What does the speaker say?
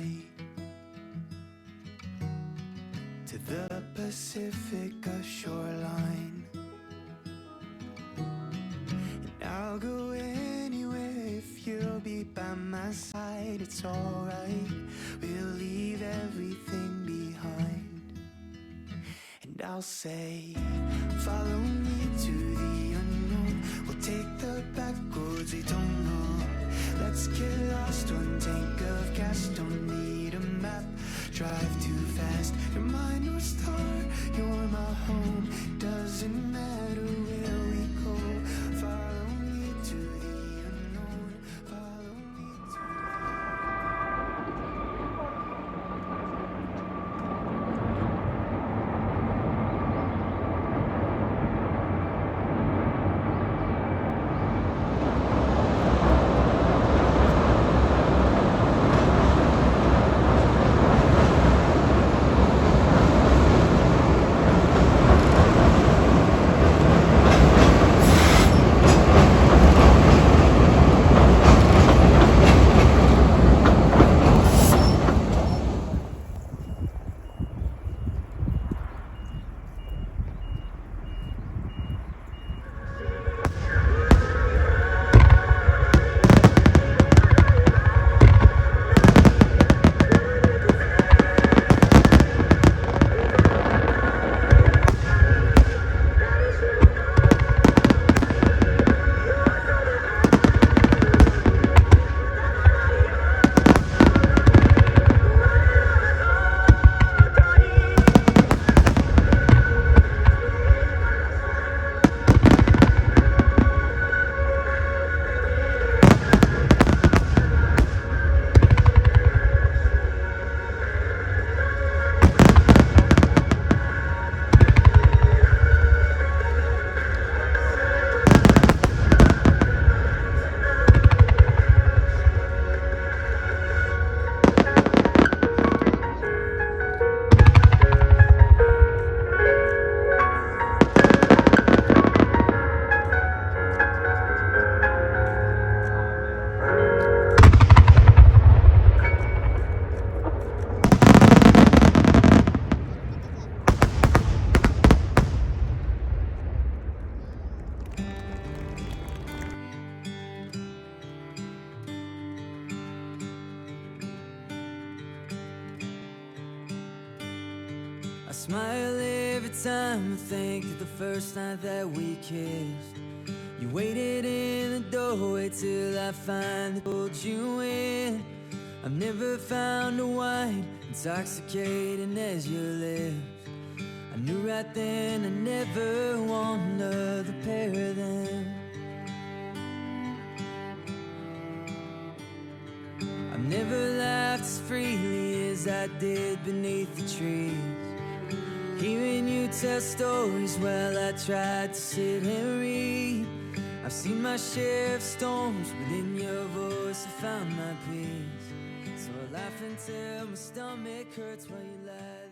flight to the Pacific shoreline, and I'll go anywhere if you'll be by my side. It's alright, we'll leave everything behind. And I'll say, follow me to the unknown. We'll take the back roads we don't know. Let's get lost, one tank of gas, don't need a map. Drive too fast, you're my North Star, you're my home. Doesn't matter where we go. Follow me to the unknown. Follow me to I smile every time I think of the first night that we kissed. You waited in the doorway till I finally pulled you in. I've never found a wine intoxicating as your lips. I knew right then I never want another pair of them. I've never laughed as freely as I did beneath the trees, hearing you tell stories while I tried to sit and read. I've seen my share of storms, but in your voice I found my peace. So I laugh until my stomach hurts while you laugh.